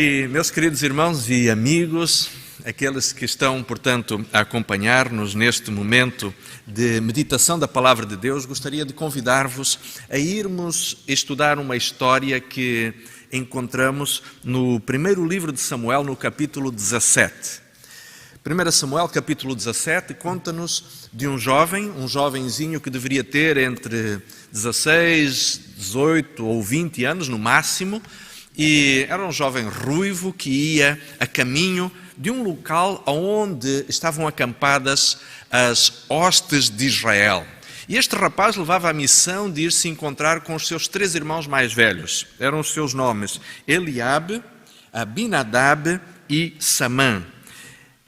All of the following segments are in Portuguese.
E, meus queridos irmãos e amigos, aqueles que estão, portanto, a acompanhar-nos neste momento de meditação da Palavra de Deus, gostaria de convidar-vos a irmos estudar uma história que encontramos no primeiro livro de Samuel, no capítulo 17. 1 Samuel, capítulo 17, conta-nos de um jovenzinho que deveria ter entre 16, 18 ou 20 anos no máximo, e era um jovem ruivo que ia a caminho de um local onde estavam acampadas as hostes de Israel. E este rapaz levava a missão de ir se encontrar com os seus 3 irmãos mais velhos. Eram os seus nomes Eliabe, Abinadab e Samã.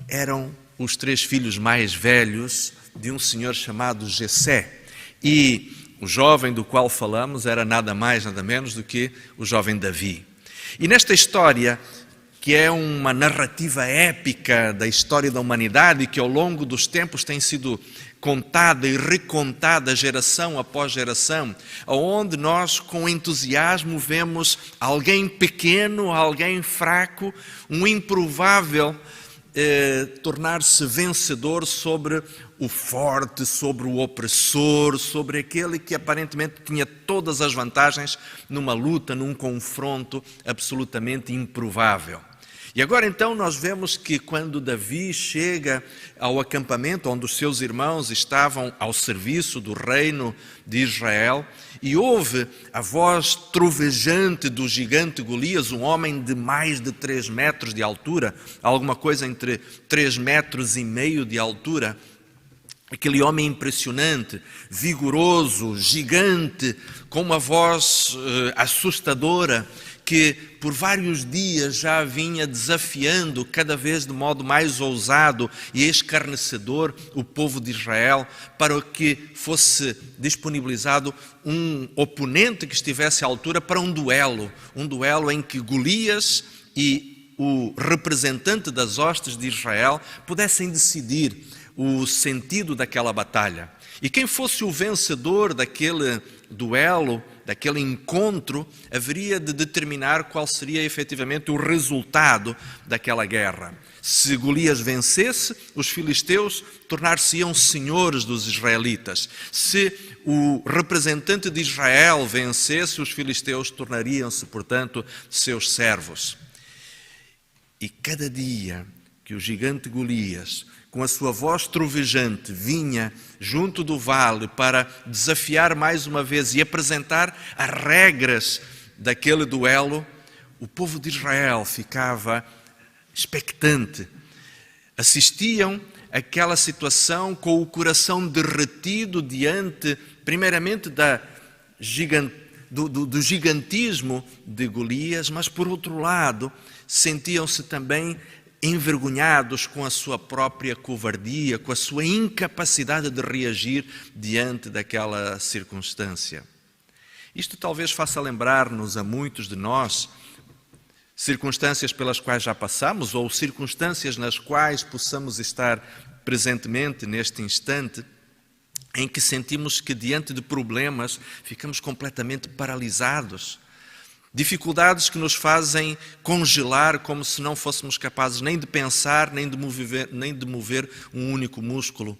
Eram os 3 filhos mais velhos de um senhor chamado Jessé. E o jovem do qual falamos era nada mais, nada menos do que o jovem Davi. E nesta história, que é uma narrativa épica da história da humanidade, que ao longo dos tempos tem sido contada e recontada geração após geração, onde nós com entusiasmo vemos alguém pequeno, alguém fraco, um improvável tornar-se vencedor sobre o forte, sobre o opressor, sobre aquele que aparentemente tinha todas as vantagens numa luta, num confronto absolutamente improvável. E agora então nós vemos que quando Davi chega ao acampamento onde os seus irmãos estavam ao serviço do reino de Israel e ouve a voz trovejante do gigante Golias, um homem de mais de 3 metros de altura, alguma coisa entre 3,5 metros de altura, aquele homem impressionante, vigoroso, gigante, com uma voz assustadora, que por vários dias já vinha desafiando cada vez de modo mais ousado e escarnecedor o povo de Israel para que fosse disponibilizado um oponente que estivesse à altura para um duelo em que Golias e o representante das hostes de Israel pudessem decidir o sentido daquela batalha. E quem fosse o vencedor daquele duelo, daquele encontro, haveria de determinar qual seria efetivamente o resultado daquela guerra. Se Golias vencesse, os filisteus tornar-se-iam senhores dos israelitas. Se o representante de Israel vencesse, os filisteus tornariam-se, portanto, seus servos. E cada dia que o gigante Golias, com a sua voz trovejante, vinha junto do vale para desafiar mais uma vez e apresentar as regras daquele duelo, o povo de Israel ficava expectante. Assistiam àquela situação com o coração derretido diante, primeiramente, do gigantismo de Golias, mas, por outro lado, sentiam-se também envergonhados com a sua própria covardia, com a sua incapacidade de reagir diante daquela circunstância. Isto talvez faça lembrar-nos a muitos de nós circunstâncias pelas quais já passamos ou circunstâncias nas quais possamos estar presentemente neste instante, em que sentimos que diante de problemas ficamos completamente paralisados. Dificuldades que nos fazem congelar como se não fôssemos capazes nem de pensar, nem de mover um único músculo.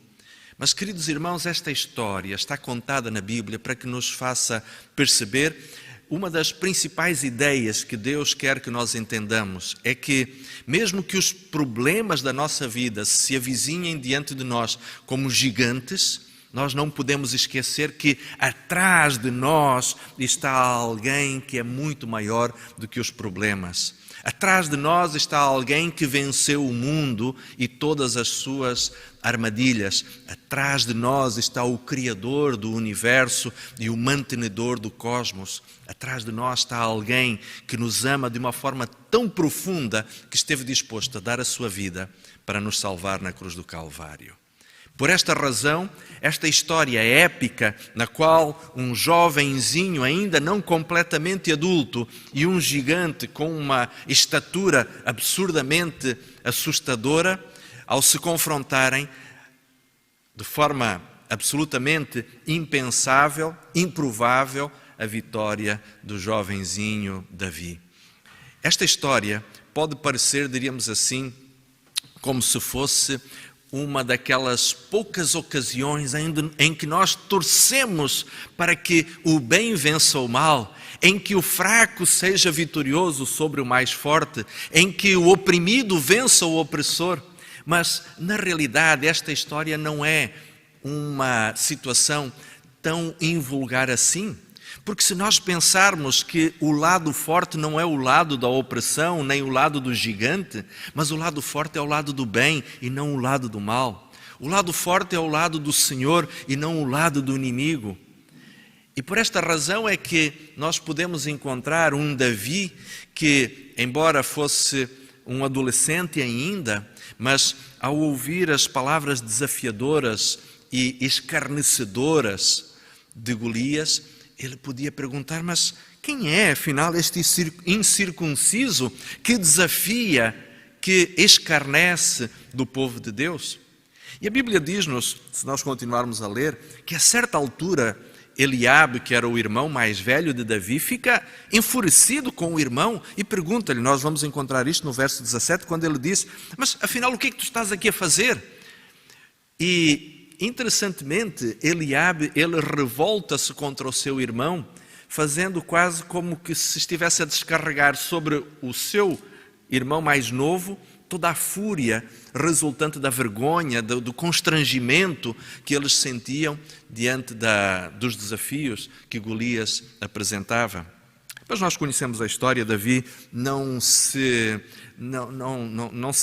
Mas, queridos irmãos, esta história está contada na Bíblia para que nos faça perceber uma das principais ideias que Deus quer que nós entendamos. É que, mesmo que os problemas da nossa vida se avizinhem diante de nós como gigantes, nós não podemos esquecer que atrás de nós está alguém que é muito maior do que os problemas. Atrás de nós está alguém que venceu o mundo e todas as suas armadilhas. Atrás de nós está o Criador do universo e o mantenedor do cosmos. Atrás de nós está alguém que nos ama de uma forma tão profunda que esteve disposto a dar a sua vida para nos salvar na cruz do Calvário. Por esta razão, esta história épica, na qual um jovenzinho ainda não completamente adulto e um gigante com uma estatura absurdamente assustadora, ao se confrontarem de forma absolutamente impensável, improvável, a vitória do jovenzinho Davi. Esta história pode parecer, diríamos assim, como se fosse uma daquelas poucas ocasiões em que nós torcemos para que o bem vença o mal, em que o fraco seja vitorioso sobre o mais forte, em que o oprimido vença o opressor. Mas, na realidade, esta história não é uma situação tão invulgar assim. Porque se nós pensarmos que o lado forte não é o lado da opressão, nem o lado do gigante, mas o lado forte é o lado do bem e não o lado do mal. O lado forte é o lado do Senhor e não o lado do inimigo. E por esta razão é que nós podemos encontrar um Davi que, embora fosse um adolescente ainda, mas ao ouvir as palavras desafiadoras e escarnecedoras de Golias, ele podia perguntar, mas quem é, afinal, este incircunciso que desafia, que escarnece do povo de Deus? E a Bíblia diz-nos, se nós continuarmos a ler, que a certa altura Eliabe, que era o irmão mais velho de Davi, fica enfurecido com o irmão e pergunta-lhe, nós vamos encontrar isto no verso 17, quando ele diz, mas afinal o que é que tu estás aqui a fazer? E interessantemente, Eliabe, ele revolta-se contra o seu irmão, fazendo quase como que se estivesse a descarregar sobre o seu irmão mais novo toda a fúria resultante da vergonha, do constrangimento que eles sentiam diante dos desafios que Golias apresentava. Mas nós conhecemos a história. Davi não se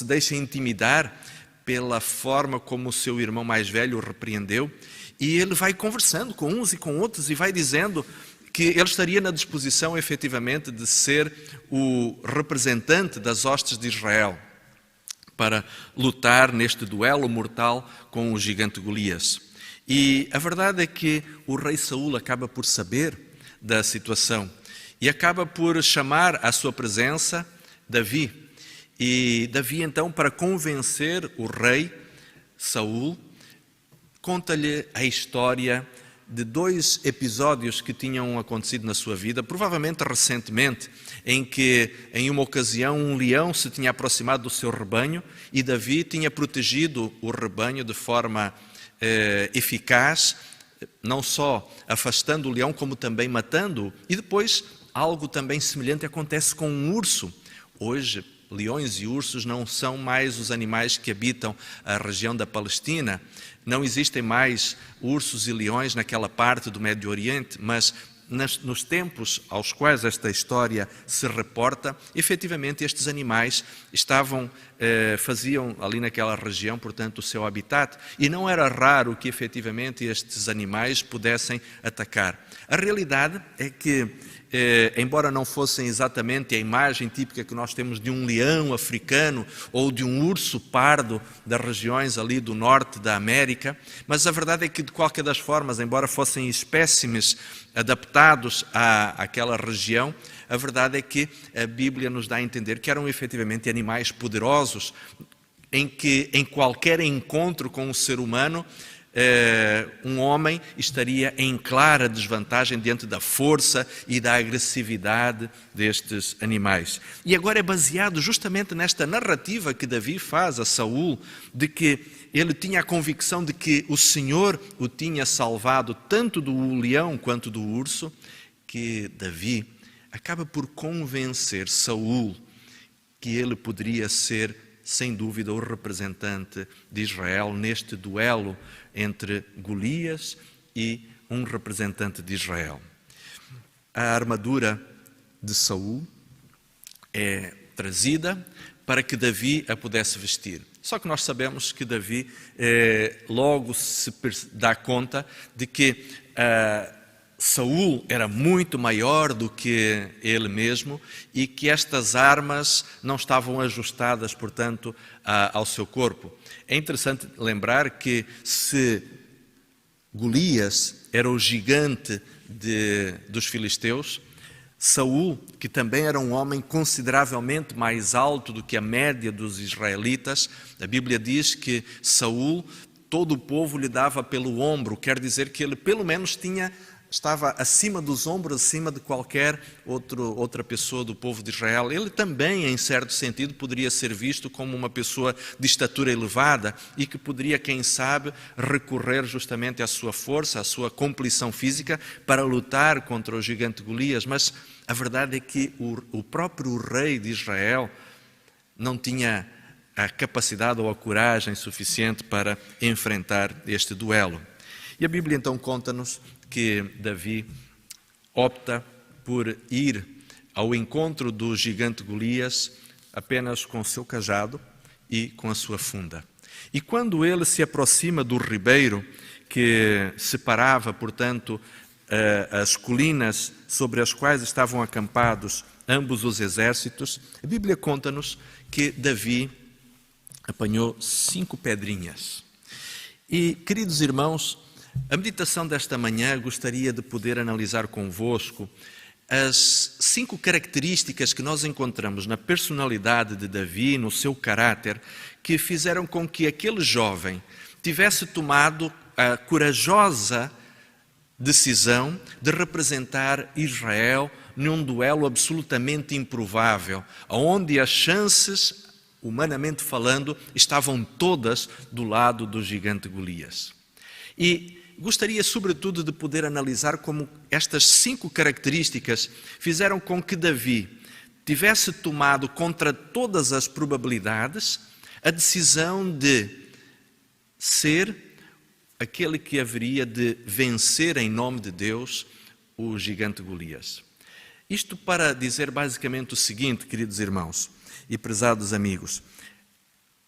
deixa intimidar pela forma como o seu irmão mais velho o repreendeu, e ele vai conversando com uns e com outros e vai dizendo que ele estaria na disposição efetivamente de ser o representante das hostes de Israel para lutar neste duelo mortal com o gigante Golias. E a verdade é que o rei Saul acaba por saber da situação e acaba por chamar à sua presença Davi. E Davi, então, para convencer o rei Saul, conta-lhe a história de dois episódios que tinham acontecido na sua vida, provavelmente recentemente, em que, em uma ocasião, um leão se tinha aproximado do seu rebanho e Davi tinha protegido o rebanho de forma eficaz, não só afastando o leão, como também matando-o. E depois, algo também semelhante acontece com um urso. Hoje, leões e ursos não são mais os animais que habitam a região da Palestina. Não existem mais ursos e leões naquela parte do Médio Oriente, mas nos tempos aos quais esta história se reporta, efetivamente estes animais faziam ali naquela região, portanto, o seu habitat, e não era raro que efetivamente estes animais pudessem atacar. A realidade é que, embora não fossem exatamente a imagem típica que nós temos de um leão africano ou de um urso pardo das regiões ali do norte da América, mas a verdade é que, de qualquer das formas, embora fossem espécimes adaptados àquela região, a verdade é que a Bíblia nos dá a entender que eram efetivamente animais poderosos, em que em qualquer encontro com o ser humano, um homem estaria em clara desvantagem diante da força e da agressividade destes animais. E agora é baseado justamente nesta narrativa que Davi faz a Saul, de que ele tinha a convicção de que o Senhor o tinha salvado tanto do leão quanto do urso, que Davi acaba por convencer Saul que ele poderia ser, sem dúvida, o representante de Israel neste duelo entre Golias e um representante de Israel. A armadura de Saul é trazida para que Davi a pudesse vestir. Só que nós sabemos que Davi logo se dá conta de que Saul era muito maior do que ele mesmo e que estas armas não estavam ajustadas, portanto, ao seu corpo. É interessante lembrar que se Golias era o gigante dos filisteus, Saul, que também era um homem consideravelmente mais alto do que a média dos israelitas, a Bíblia diz que Saul, todo o povo lhe dava pelo ombro, quer dizer que ele pelo menos tinha estava acima dos ombros, acima de qualquer outra pessoa do povo de Israel. Ele também, em certo sentido, poderia ser visto como uma pessoa de estatura elevada e que poderia, quem sabe, recorrer justamente à sua força, à sua compleição física para lutar contra o gigante Golias. Mas a verdade é que o próprio rei de Israel não tinha a capacidade ou a coragem suficiente para enfrentar este duelo. E a Bíblia então conta-nos que Davi opta por ir ao encontro do gigante Golias apenas com o seu cajado e com a sua funda. E quando ele se aproxima do ribeiro que separava, portanto, as colinas sobre as quais estavam acampados ambos os exércitos, a Bíblia conta-nos que Davi apanhou 5 pedrinhas. E, queridos irmãos, a meditação desta manhã gostaria de poder analisar convosco as 5 características que nós encontramos na personalidade de Davi, no seu caráter, que fizeram com que aquele jovem tivesse tomado a corajosa decisão de representar Israel num duelo absolutamente improvável, onde as chances, humanamente falando, estavam todas do lado do gigante Golias. E gostaria, sobretudo, de poder analisar como estas 5 características fizeram com que Davi tivesse tomado, contra todas as probabilidades, a decisão de ser aquele que haveria de vencer em nome de Deus o gigante Golias. Isto para dizer basicamente o seguinte, queridos irmãos e prezados amigos.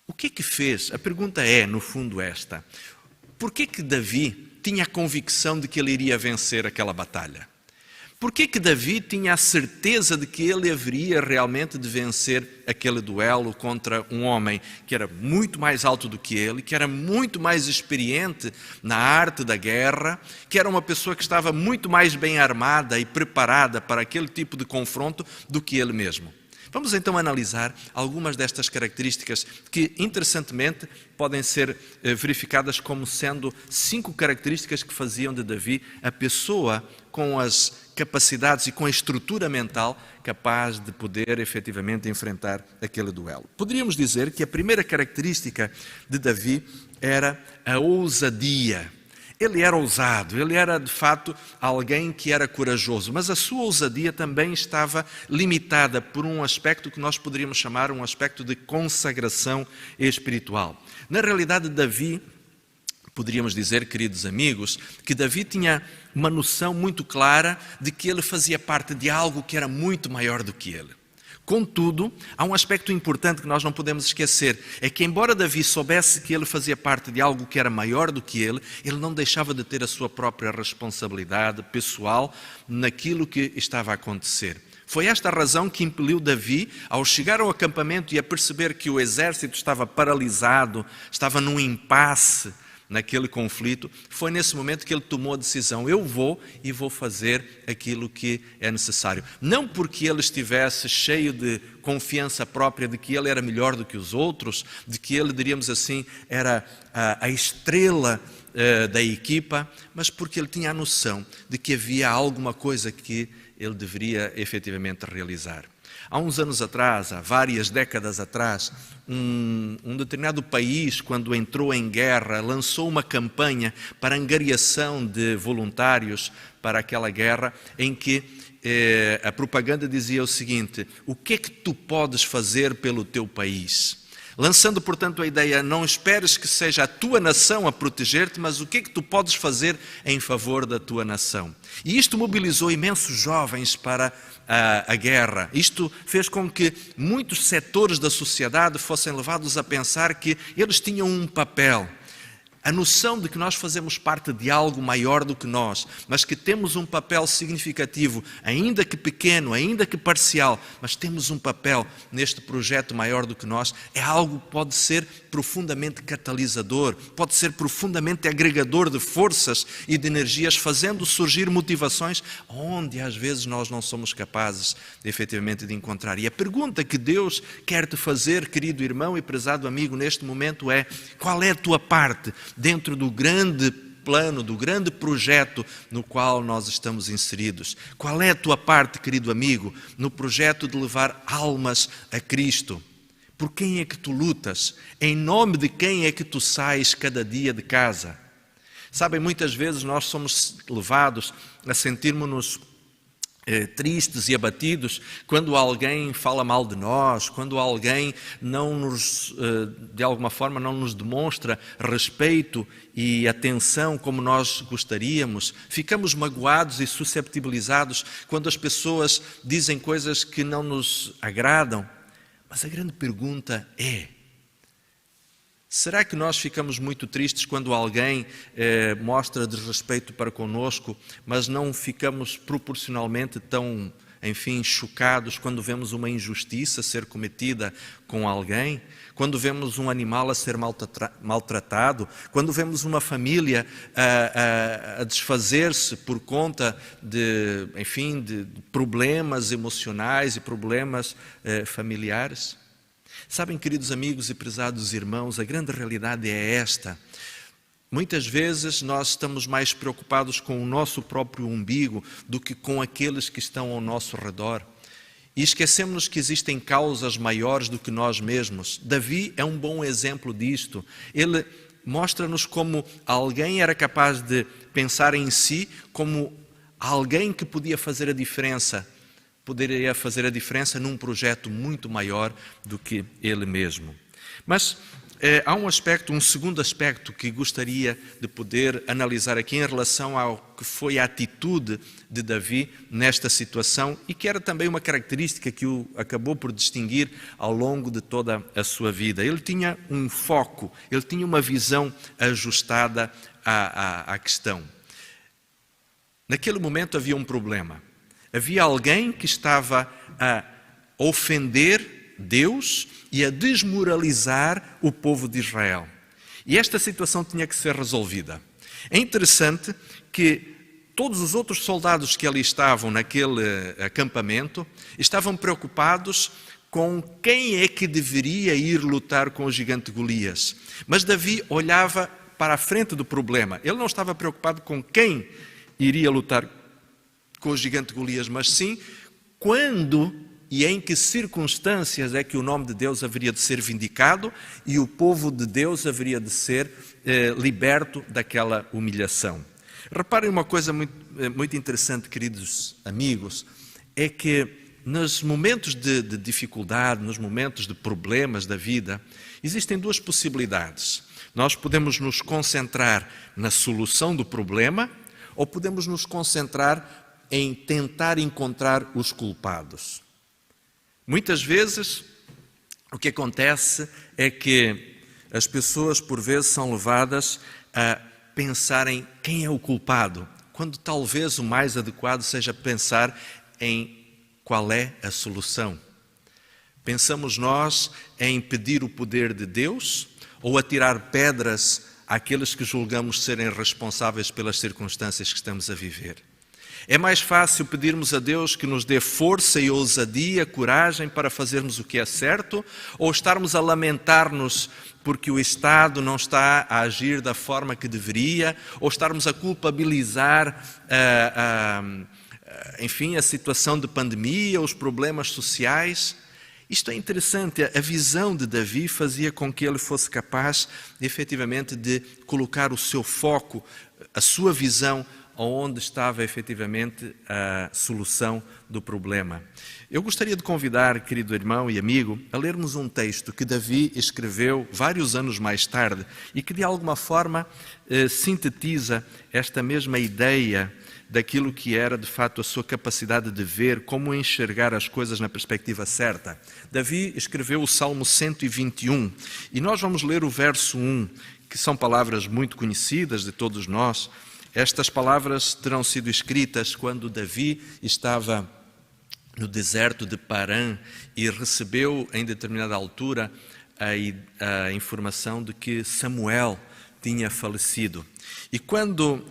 O que é que fez? A pergunta é, no fundo, esta. Por que que Davi tinha a convicção de que ele iria vencer aquela batalha? Por que que Davi tinha a certeza de que ele haveria realmente de vencer aquele duelo contra um homem que era muito mais alto do que ele, que era muito mais experiente na arte da guerra, que era uma pessoa que estava muito mais bem armada e preparada para aquele tipo de confronto do que ele mesmo? Vamos então analisar algumas destas características que, interessantemente, podem ser verificadas como sendo 5 características que faziam de Davi a pessoa com as capacidades e com a estrutura mental capaz de poder efetivamente enfrentar aquele duelo. Poderíamos dizer que a primeira característica de Davi era a ousadia. Ele era ousado, ele era de fato alguém que era corajoso, mas a sua ousadia também estava limitada por um aspecto que nós poderíamos chamar um aspecto de consagração espiritual. Na realidade, Davi, poderíamos dizer, queridos amigos, que Davi tinha uma noção muito clara de que ele fazia parte de algo que era muito maior do que ele. Contudo, há um aspecto importante que nós não podemos esquecer, é que embora Davi soubesse que ele fazia parte de algo que era maior do que ele não deixava de ter a sua própria responsabilidade pessoal naquilo que estava a acontecer. Foi esta a razão que impeliu Davi, ao chegar ao acampamento e a perceber que o exército estava paralisado, estava num impasse naquele conflito, foi nesse momento que ele tomou a decisão, eu vou fazer aquilo que é necessário. Não porque ele estivesse cheio de confiança própria de que ele era melhor do que os outros, de que ele, diríamos assim, era a estrela da equipa, mas porque ele tinha a noção de que havia alguma coisa que ele deveria efetivamente realizar. Há uns anos atrás, há várias décadas atrás, um determinado país, quando entrou em guerra, lançou uma campanha para angariação de voluntários para aquela guerra, em que a propaganda dizia o seguinte: o que é que tu podes fazer pelo teu país? Lançando, portanto, a ideia, não esperes que seja a tua nação a proteger-te, mas o que é que tu podes fazer em favor da tua nação? E isto mobilizou imensos jovens para a guerra. Isto fez com que muitos setores da sociedade fossem levados a pensar que eles tinham um papel. A noção de que nós fazemos parte de algo maior do que nós, mas que temos um papel significativo, ainda que pequeno, ainda que parcial, mas temos um papel neste projeto maior do que nós, é algo que pode ser profundamente catalisador, pode ser profundamente agregador de forças e de energias, fazendo surgir motivações onde às vezes nós não somos capazes efetivamente de encontrar. E a pergunta que Deus quer te fazer, querido irmão e prezado amigo, neste momento é: qual é a tua parte dentro do grande plano, do grande projeto no qual nós estamos inseridos. Qual é a tua parte, querido amigo, no projeto de levar almas a Cristo? Por quem é que tu lutas? Em nome de quem é que tu sais cada dia de casa? Sabem, muitas vezes nós somos levados a sentirmos-nos tristes e abatidos quando alguém fala mal de nós, quando alguém de alguma forma não nos demonstra respeito e atenção como nós gostaríamos. Ficamos magoados e susceptibilizados quando as pessoas dizem coisas que não nos agradam. Mas a grande pergunta é: será que nós ficamos muito tristes quando alguém mostra desrespeito para conosco, mas não ficamos proporcionalmente tão, chocados quando vemos uma injustiça ser cometida com alguém? Quando vemos um animal a ser maltratado? Quando vemos uma família a desfazer-se por conta de problemas emocionais e problemas familiares? Sabem, queridos amigos e prezados irmãos, a grande realidade é esta. Muitas vezes nós estamos mais preocupados com o nosso próprio umbigo do que com aqueles que estão ao nosso redor. E esquecemos que existem causas maiores do que nós mesmos. Davi é um bom exemplo disto. Ele mostra-nos como alguém era capaz de pensar em si como alguém que podia fazer a diferença. Poderia fazer a diferença num projeto muito maior do que ele mesmo. Mas há um segundo aspecto que gostaria de poder analisar aqui em relação ao que foi a atitude de Davi nesta situação e que era também uma característica que o acabou por distinguir ao longo de toda a sua vida. Ele tinha um foco, ele tinha uma visão ajustada à questão. Naquele momento havia um problema. Havia alguém que estava a ofender Deus e a desmoralizar o povo de Israel. E esta situação tinha que ser resolvida. É interessante que todos os outros soldados que ali estavam naquele acampamento estavam preocupados com quem é que deveria ir lutar com o gigante Golias. Mas Davi olhava para a frente do problema. Ele não estava preocupado com quem iria lutar com o gigante Golias, mas sim quando e em que circunstâncias é que o nome de Deus haveria de ser vindicado e o povo de Deus haveria de ser liberto daquela humilhação. Reparem uma coisa muito interessante, queridos amigos, é que nos momentos de dificuldade, nos momentos de problemas da vida, existem duas possibilidades. Nós podemos nos concentrar na solução do problema ou podemos nos concentrar em tentar encontrar os culpados. Muitas vezes, o que acontece é que as pessoas, por vezes, são levadas a pensarem quem é o culpado, quando talvez o mais adequado seja pensar em qual é a solução. Pensamos nós em pedir o poder de Deus ou atirar pedras àqueles que julgamos serem responsáveis pelas circunstâncias que estamos a viver. É mais fácil pedirmos a Deus que nos dê força e ousadia, coragem para fazermos o que é certo, ou estarmos a lamentar-nos porque o Estado não está a agir da forma que deveria, ou estarmos a culpabilizar a situação de pandemia, os problemas sociais. Isto é interessante, a visão de Davi fazia com que ele fosse capaz, efetivamente, de colocar o seu foco, a sua visão, onde estava efetivamente a solução do problema. Eu gostaria de convidar, querido irmão e amigo, a lermos um texto que Davi escreveu vários anos mais tarde e que de alguma forma sintetiza esta mesma ideia daquilo que era de fato a sua capacidade de ver, como enxergar as coisas na perspectiva certa. Davi escreveu o Salmo 121 e nós vamos ler o verso 1, que são palavras muito conhecidas de todos nós. Estas palavras terão sido escritas quando Davi estava no deserto de Parã e recebeu em determinada altura a informação de que Samuel tinha falecido. E quando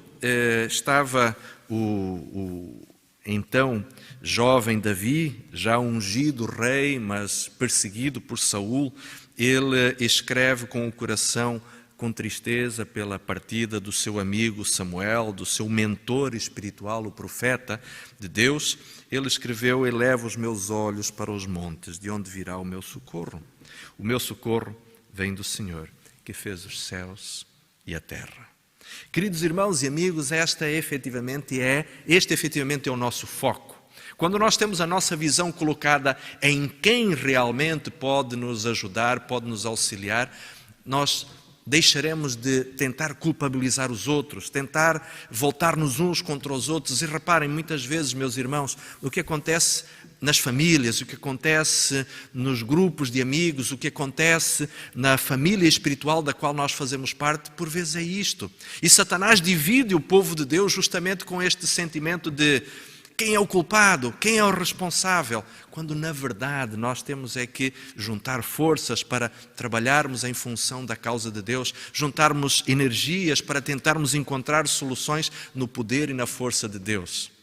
estava o então jovem Davi, já ungido rei, mas perseguido por Saul, ele escreve com o coração com tristeza pela partida do seu amigo Samuel, do seu mentor espiritual, o profeta de Deus, ele escreveu: elevo os meus olhos para os montes, de onde virá o meu socorro? O meu socorro vem do Senhor, que fez os céus e a terra. Queridos irmãos e amigos, este efetivamente é o nosso foco. Quando nós temos a nossa visão colocada em quem realmente pode nos ajudar, pode nos auxiliar, nós deixaremos de tentar culpabilizar os outros, tentar voltar-nos uns contra os outros. E reparem, muitas vezes, meus irmãos, o que acontece nas famílias, o que acontece nos grupos de amigos, o que acontece na família espiritual da qual nós fazemos parte, por vezes é isto. E Satanás divide o povo de Deus justamente com este sentimento de quem é o culpado, quem é o responsável, quando na verdade nós temos é que juntar forças para trabalharmos em função da causa de Deus, juntarmos energias para tentarmos encontrar soluções no poder e na força de Deus.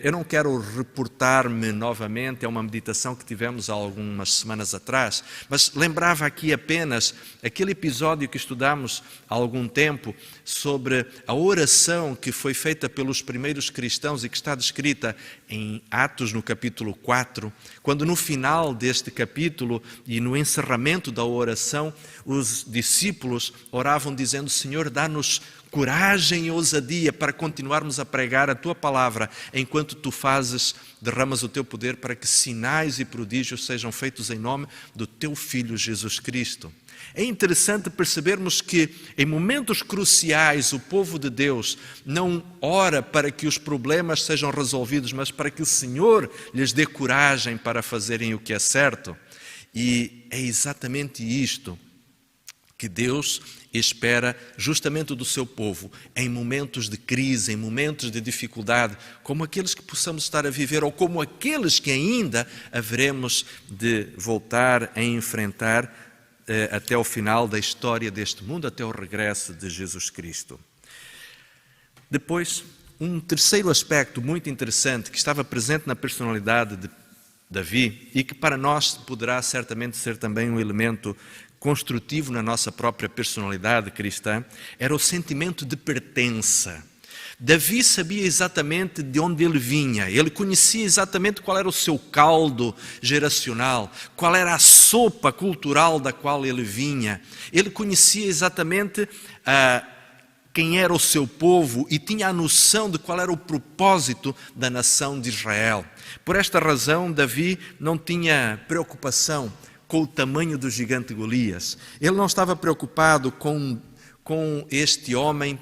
Eu não quero reportar-me novamente a uma meditação que tivemos há algumas semanas atrás, mas lembrava aqui apenas aquele episódio que estudamos há algum tempo sobre a oração que foi feita pelos primeiros cristãos e que está descrita em Atos no capítulo 4, quando no final deste capítulo e no encerramento da oração, os discípulos oravam dizendo: Senhor, dá-nos coragem e ousadia para continuarmos a pregar a Tua palavra, enquanto Tu derramas o Teu poder para que sinais e prodígios sejam feitos em nome do Teu Filho Jesus Cristo. É interessante percebermos que em momentos cruciais o povo de Deus não ora para que os problemas sejam resolvidos, mas para que o Senhor lhes dê coragem para fazerem o que é certo. E é exatamente isto que Deus espera justamente do seu povo, em momentos de crise, em momentos de dificuldade, como aqueles que possamos estar a viver, ou como aqueles que ainda haveremos de voltar a enfrentar até o final da história deste mundo, até o regresso de Jesus Cristo. Depois, um terceiro aspecto muito interessante que estava presente na personalidade de Davi e que para nós poderá certamente ser também um elemento construtivo na nossa própria personalidade cristã, era o sentimento de pertença. Davi sabia exatamente de onde ele vinha, ele conhecia exatamente qual era o seu caldo geracional, qual era a sopa cultural da qual ele vinha, ele conhecia exatamente quem era o seu povo e tinha a noção de qual era o propósito da nação de Israel. Por esta razão, Davi não tinha preocupação com o tamanho do gigante Golias. Ele não estava preocupado com este homem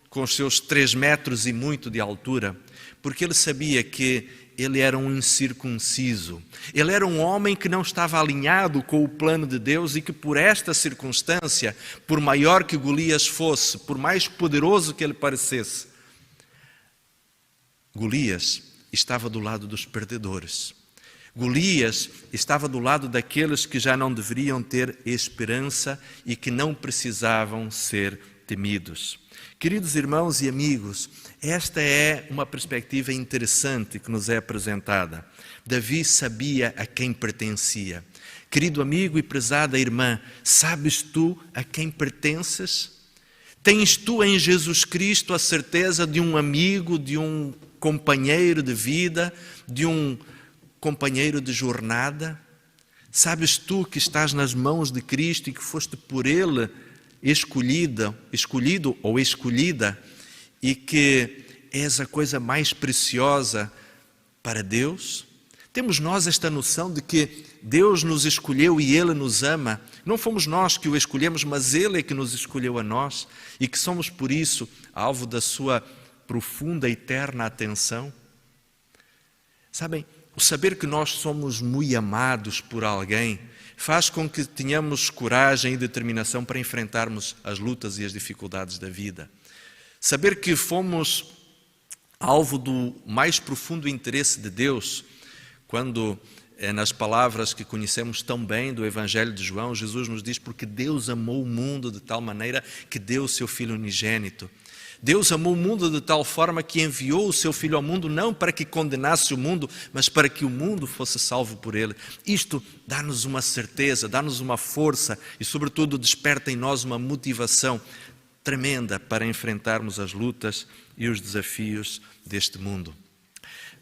com os seus 3 metros e muito de altura, porque ele sabia que ele era um incircunciso. Ele era um homem que não estava alinhado com o plano de Deus e que por esta circunstância, por maior que Golias fosse, por mais poderoso que ele parecesse, Golias estava do lado dos perdedores. Golias estava do lado daqueles que já não deveriam ter esperança e que não precisavam ser temidos. Queridos irmãos e amigos, esta é uma perspectiva interessante que nos é apresentada. Davi sabia a quem pertencia. Querido amigo e prezada irmã, sabes tu a quem pertences? Tens tu em Jesus Cristo a certeza de um amigo, de um companheiro de vida, de um companheiro de jornada? Sabes tu que estás nas mãos de Cristo e que foste por Ele escolhido ou escolhida e que és a coisa mais preciosa para Deus? Temos nós esta noção de que Deus nos escolheu e Ele nos ama. Não fomos nós que o escolhemos, mas Ele é que nos escolheu a nós e que somos por isso alvo da sua profunda e eterna atenção. Sabem, o saber que nós somos muito amados por alguém faz com que tenhamos coragem e determinação para enfrentarmos as lutas e as dificuldades da vida. Saber que fomos alvo do mais profundo interesse de Deus, quando nas palavras que conhecemos tão bem do Evangelho de João, Jesus nos diz: porque Deus amou o mundo de tal maneira que deu o seu Filho unigênito. Deus amou o mundo de tal forma que enviou o seu Filho ao mundo, não para que condenasse o mundo, mas para que o mundo fosse salvo por ele. Isto dá-nos uma certeza, dá-nos uma força e, sobretudo, desperta em nós uma motivação tremenda para enfrentarmos as lutas e os desafios deste mundo.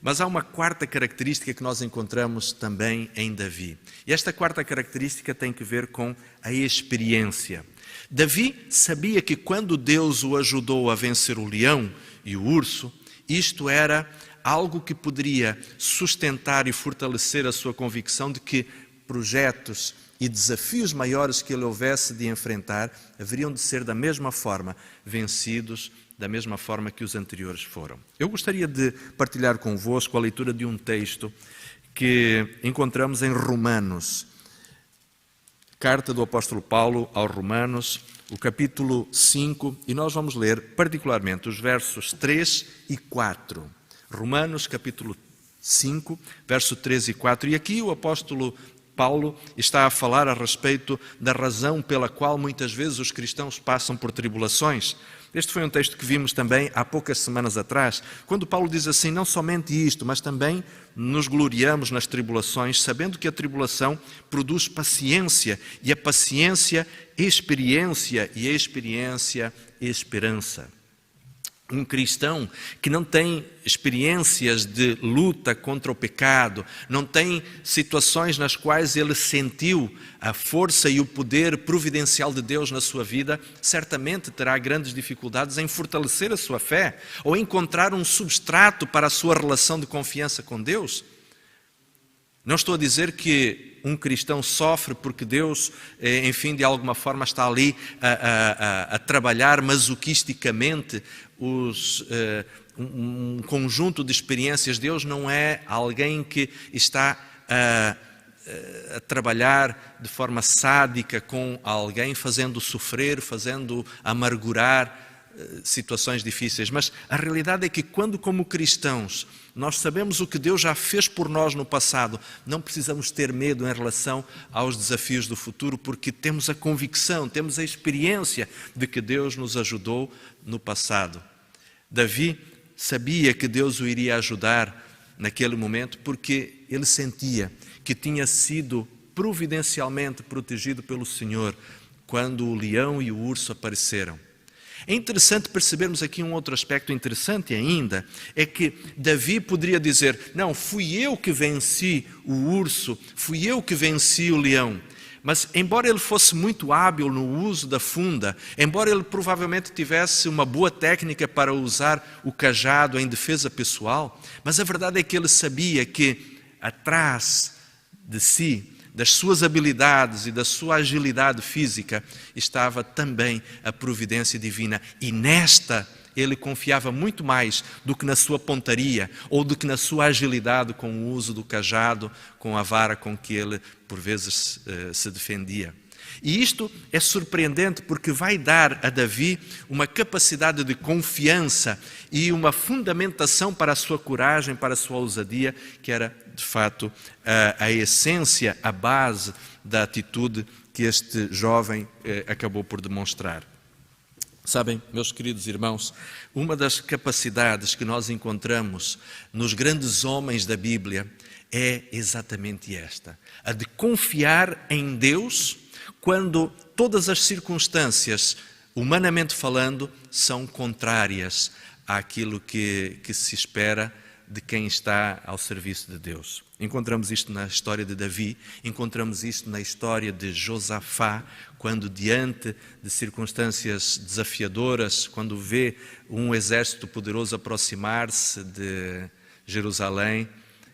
Mas há uma quarta característica que nós encontramos também em Davi. E esta quarta característica tem que ver com a experiência. Davi sabia que quando Deus o ajudou a vencer o leão e o urso, isto era algo que poderia sustentar e fortalecer a sua convicção de que projetos e desafios maiores que ele houvesse de enfrentar haveriam de ser da mesma forma vencidos, da mesma forma que os anteriores foram. Eu gostaria de partilhar convosco a leitura de um texto que encontramos em Romanos, carta do apóstolo Paulo aos Romanos, o capítulo 5, e nós vamos ler particularmente os versos 3 e 4. Romanos, capítulo 5, verso 3 e 4. E aqui o apóstolo Paulo está a falar a respeito da razão pela qual muitas vezes os cristãos passam por tribulações. Este foi um texto que vimos também há poucas semanas atrás, quando Paulo diz assim, não somente isto, mas também nos gloriamos nas tribulações, sabendo que a tribulação produz paciência, e a paciência, experiência, e a experiência, esperança. Um cristão que não tem experiências de luta contra o pecado, não tem situações nas quais ele sentiu a força e o poder providencial de Deus na sua vida, certamente terá grandes dificuldades em fortalecer a sua fé ou encontrar um substrato para a sua relação de confiança com Deus. Não estou a dizer que um cristão sofre porque Deus, enfim, de alguma forma está ali a trabalhar masoquisticamente um conjunto de experiências. Deus não é alguém que está a trabalhar de forma sádica com alguém, fazendo sofrer, fazendo amargurar situações difíceis, mas a realidade é que quando, como cristãos, nós sabemos o que Deus já fez por nós no passado, não precisamos ter medo em relação aos desafios do futuro, porque temos a convicção, temos a experiência de que Deus nos ajudou no passado. Davi sabia que Deus o iria ajudar naquele momento, porque ele sentia que tinha sido providencialmente protegido pelo Senhor quando o leão e o urso apareceram. É interessante percebermos aqui um outro aspecto interessante ainda, é que Davi poderia dizer, não, fui eu que venci o urso, fui eu que venci o leão. Mas embora ele fosse muito hábil no uso da funda, embora ele provavelmente tivesse uma boa técnica para usar o cajado em defesa pessoal, mas a verdade é que ele sabia que atrás de si, das suas habilidades e da sua agilidade física, estava também a providência divina. E nesta ele confiava muito mais do que na sua pontaria ou do que na sua agilidade com o uso do cajado, com a vara com que ele, por vezes, se defendia. E isto é surpreendente porque vai dar a Davi uma capacidade de confiança e uma fundamentação para a sua coragem, para a sua ousadia, que era, de fato, a essência, a base da atitude que este jovem acabou por demonstrar. Sabem, meus queridos irmãos, uma das capacidades que nós encontramos nos grandes homens da Bíblia é exatamente esta, a de confiar em Deus quando todas as circunstâncias, humanamente falando, são contrárias àquilo que se espera de quem está ao serviço de Deus. Encontramos isto na história de Davi, encontramos isto na história de Josafá, quando diante de circunstâncias desafiadoras, quando vê um exército poderoso aproximar-se de Jerusalém,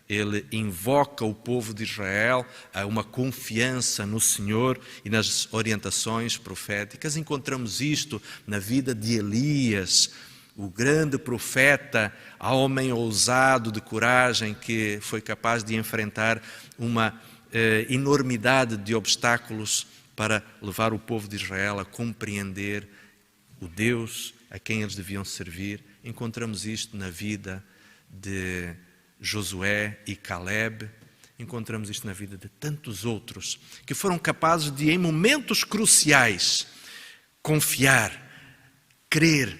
ele invoca o povo de Israel a uma confiança no Senhor e nas orientações proféticas. Encontramos isto na vida de Elias, o grande profeta, homem ousado de coragem que foi capaz de enfrentar uma enormidade de obstáculos para levar o povo de Israel a compreender o Deus a quem eles deviam servir. Encontramos isto na vida de Josué e Caleb, encontramos isto na vida de tantos outros que foram capazes de, em momentos cruciais, confiar, crer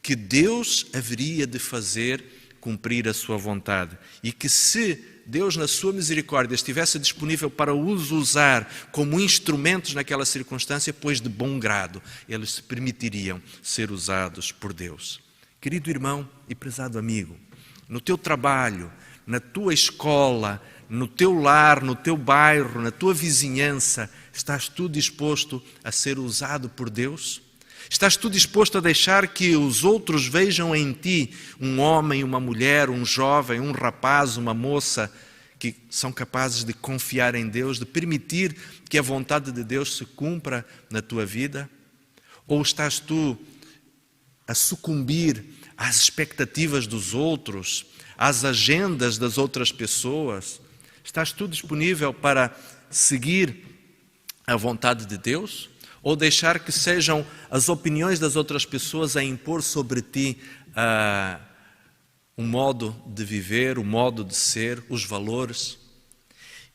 que Deus haveria de fazer cumprir a sua vontade e que, se Deus, na sua misericórdia, estivesse disponível para os usar como instrumentos naquela circunstância, pois de bom grado eles se permitiriam ser usados por Deus. Querido irmão e prezado amigo, no teu trabalho, na tua escola, no teu lar, no teu bairro, na tua vizinhança, estás tu disposto a ser usado por Deus? Estás tu disposto a deixar que os outros vejam em ti um homem, uma mulher, um jovem, um rapaz, uma moça que são capazes de confiar em Deus, de permitir que a vontade de Deus se cumpra na tua vida? Ou estás tu a sucumbir às expectativas dos outros, às agendas das outras pessoas? Estás tu disponível para seguir a vontade de Deus? Ou deixar que sejam as opiniões das outras pessoas a impor sobre ti um modo de viver, o modo de ser, os valores?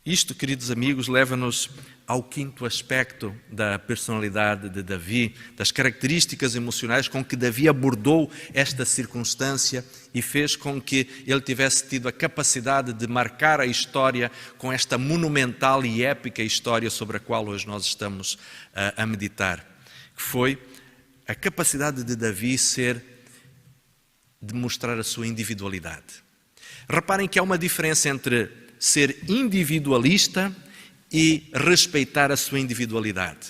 Isto, queridos amigos, leva-nos ao quinto aspecto da personalidade de Davi, das características emocionais com que Davi abordou esta circunstância e fez com que ele tivesse tido a capacidade de marcar a história com esta monumental e épica história sobre a qual hoje nós estamos a meditar, que foi a capacidade de Davi de mostrar a sua individualidade. Reparem que há uma diferença entre ser individualista e respeitar a sua individualidade.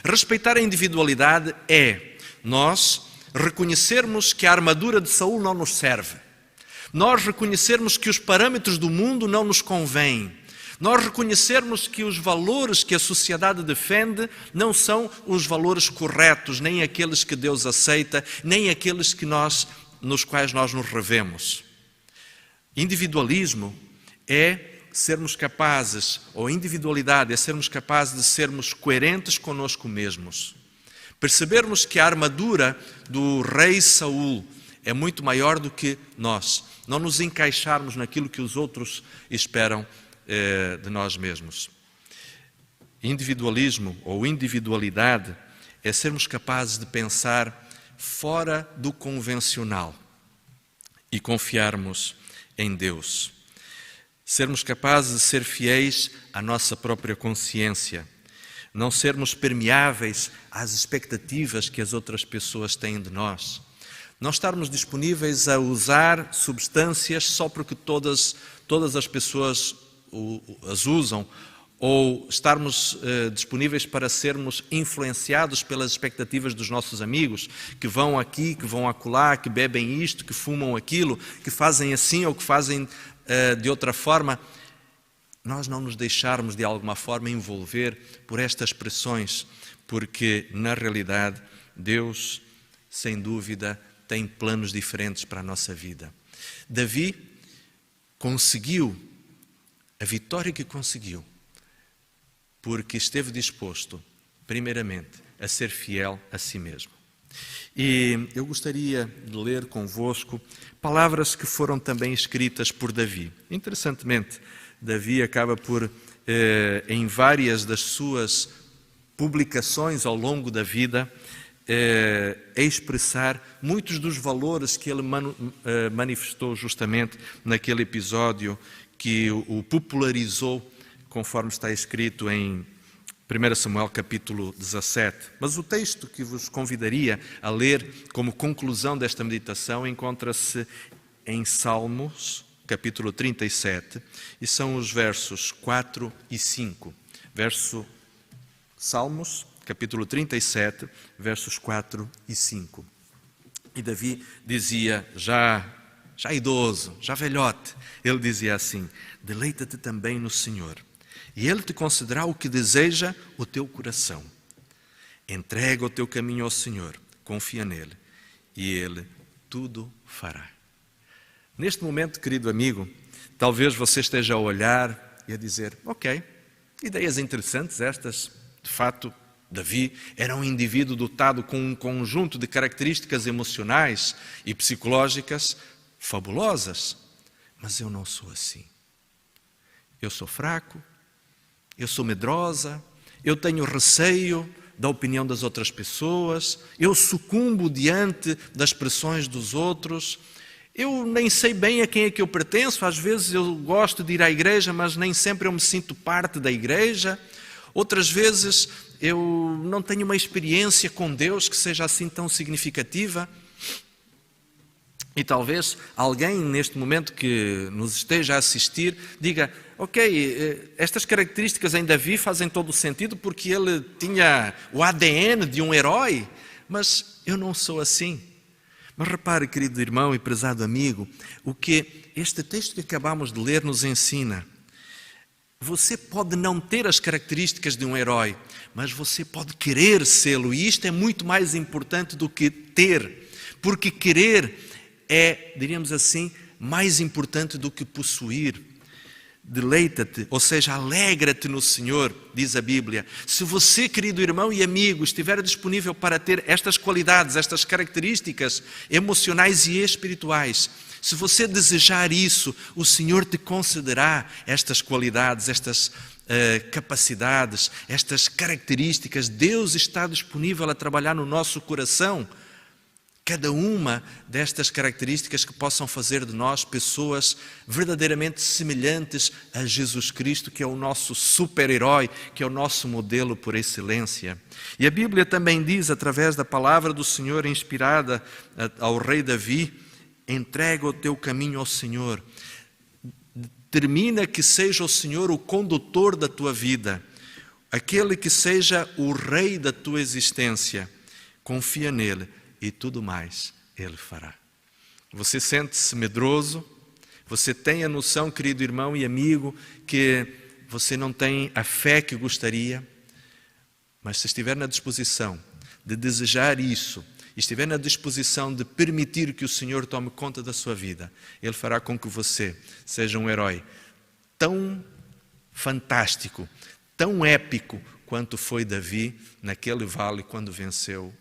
Respeitar a individualidade é nós reconhecermos que a armadura de Saul não nos serve, nós reconhecermos que os parâmetros do mundo não nos convêm, nós reconhecermos que os valores que a sociedade defende não são os valores corretos, nem aqueles que Deus aceita, nem aqueles nos quais nós nos revemos. Individualismo é sermos capazes, ou individualidade é sermos capazes de sermos coerentes conosco mesmos. Percebermos que a armadura do rei Saul é muito maior do que nós. Não nos encaixarmos naquilo que os outros esperam de nós mesmos. Individualismo ou individualidade é sermos capazes de pensar fora do convencional e confiarmos em Deus. Sermos capazes de ser fiéis à nossa própria consciência, não sermos permeáveis às expectativas que as outras pessoas têm de nós, não estarmos disponíveis a usar substâncias só porque todas as pessoas as usam, ou estarmos disponíveis para sermos influenciados pelas expectativas dos nossos amigos, que vão aqui, que vão acolá, que bebem isto, que fumam aquilo, que fazem assim ou que fazem de outra forma. Nós não nos deixarmos de alguma forma envolver por estas pressões, porque na realidade Deus, sem dúvida, tem planos diferentes para a nossa vida. Davi conseguiu a vitória que conseguiu porque esteve disposto, primeiramente, a ser fiel a si mesmo. E eu gostaria de ler convosco palavras que foram também escritas por Davi. Interessantemente, Davi acaba por, em várias das suas publicações ao longo da vida, expressar muitos dos valores que ele manifestou justamente naquele episódio que o popularizou, conforme está escrito em 1 Samuel capítulo 17. Mas o texto que vos convidaria a ler como conclusão desta meditação encontra-se em Salmos, capítulo 37, e são os versos 4 e 5. Salmos, capítulo 37, versos 4 e 5. E Davi dizia, já idoso, já velhote, ele dizia assim: deleita-te também no Senhor, e Ele te concederá o que deseja o teu coração. Entrega o teu caminho ao Senhor, confia nele, e Ele tudo fará. Neste momento, querido amigo, talvez você esteja a olhar e a dizer, ok, ideias interessantes estas. De fato, Davi era um indivíduo dotado com um conjunto de características emocionais e psicológicas fabulosas. Mas eu não sou assim. Eu sou fraco, eu sou medrosa, eu tenho receio da opinião das outras pessoas, eu sucumbo diante das pressões dos outros, eu nem sei bem a quem é que eu pertenço, às vezes eu gosto de ir à igreja, mas nem sempre eu me sinto parte da igreja, outras vezes eu não tenho uma experiência com Deus que seja assim tão significativa. E talvez alguém neste momento que nos esteja a assistir diga: ok, estas características em Davi fazem todo o sentido porque ele tinha o ADN de um herói, mas eu não sou assim. Mas repare, querido irmão e prezado amigo, o que este texto que acabamos de ler nos ensina. Você pode não ter as características de um herói, mas você pode querer sê-lo, e isto é muito mais importante do que ter, porque querer é, diríamos assim, mais importante do que possuir. Deleita-te, ou seja, alegra-te no Senhor, diz a Bíblia. Se você, querido irmão e amigo, estiver disponível para ter estas qualidades, estas características emocionais e espirituais, se você desejar isso, o Senhor te concederá estas qualidades, estas capacidades, estas características. Deus está disponível a trabalhar no nosso coração cada uma destas características que possam fazer de nós pessoas verdadeiramente semelhantes a Jesus Cristo, que é o nosso super-herói, que é o nosso modelo por excelência. E a Bíblia também diz, através da palavra do Senhor inspirada ao rei Davi: entrega o teu caminho ao Senhor, determina que seja o Senhor o condutor da tua vida, aquele que seja o rei da tua existência, confia nele e tudo mais Ele fará. Você sente-se medroso? Você tem a noção, querido irmão e amigo, que você não tem a fé que gostaria? Mas se estiver na disposição de desejar isso, e estiver na disposição de permitir que o Senhor tome conta da sua vida, Ele fará com que você seja um herói tão fantástico, tão épico, quanto foi Davi naquele vale quando venceu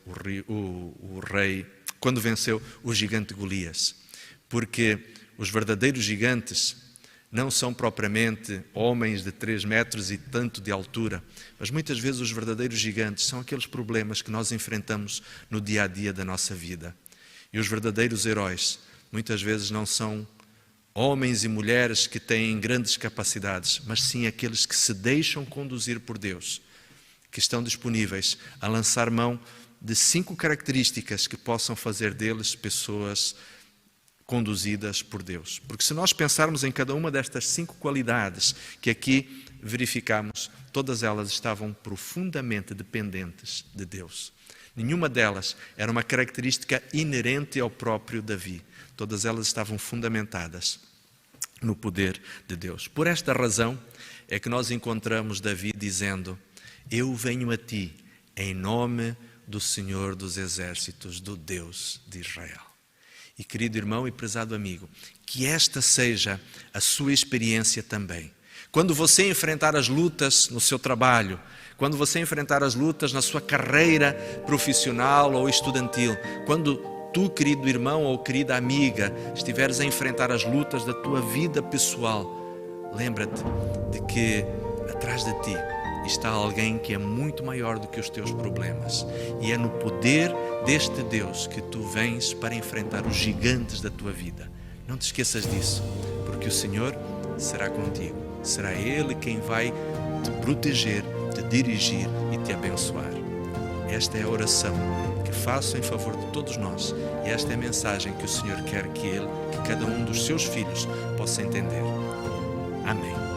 quando venceu o gigante Golias. Porque os verdadeiros gigantes não são propriamente homens de 3 metros e tanto de altura, mas muitas vezes os verdadeiros gigantes são aqueles problemas que nós enfrentamos no dia a dia da nossa vida. E os verdadeiros heróis muitas vezes não são homens e mulheres que têm grandes capacidades, mas sim aqueles que se deixam conduzir por Deus, que estão disponíveis a lançar mão de 5 características que possam fazer deles pessoas conduzidas por Deus. Porque se nós pensarmos em cada uma destas 5 qualidades que aqui verificamos, todas elas estavam profundamente dependentes de Deus. Nenhuma delas era uma característica inerente ao próprio Davi. Todas elas estavam fundamentadas no poder de Deus. Por esta razão é que nós encontramos Davi dizendo: eu venho a ti em nome do Senhor dos Exércitos, do Deus de Israel. E querido irmão e prezado amigo, que esta seja a sua experiência também. Quando você enfrentar as lutas no seu trabalho, quando você enfrentar as lutas na sua carreira profissional ou estudantil, quando tu, querido irmão ou querida amiga, estiveres a enfrentar as lutas da tua vida pessoal, lembra-te de que atrás de ti está alguém que é muito maior do que os teus problemas. E é no poder deste Deus que tu vens para enfrentar os gigantes da tua vida. Não te esqueças disso, porque o Senhor será contigo. Será Ele quem vai te proteger, te dirigir e te abençoar. Esta é a oração que faço em favor de todos nós. E esta é a mensagem que o Senhor quer que cada um dos seus filhos possa entender. Amém.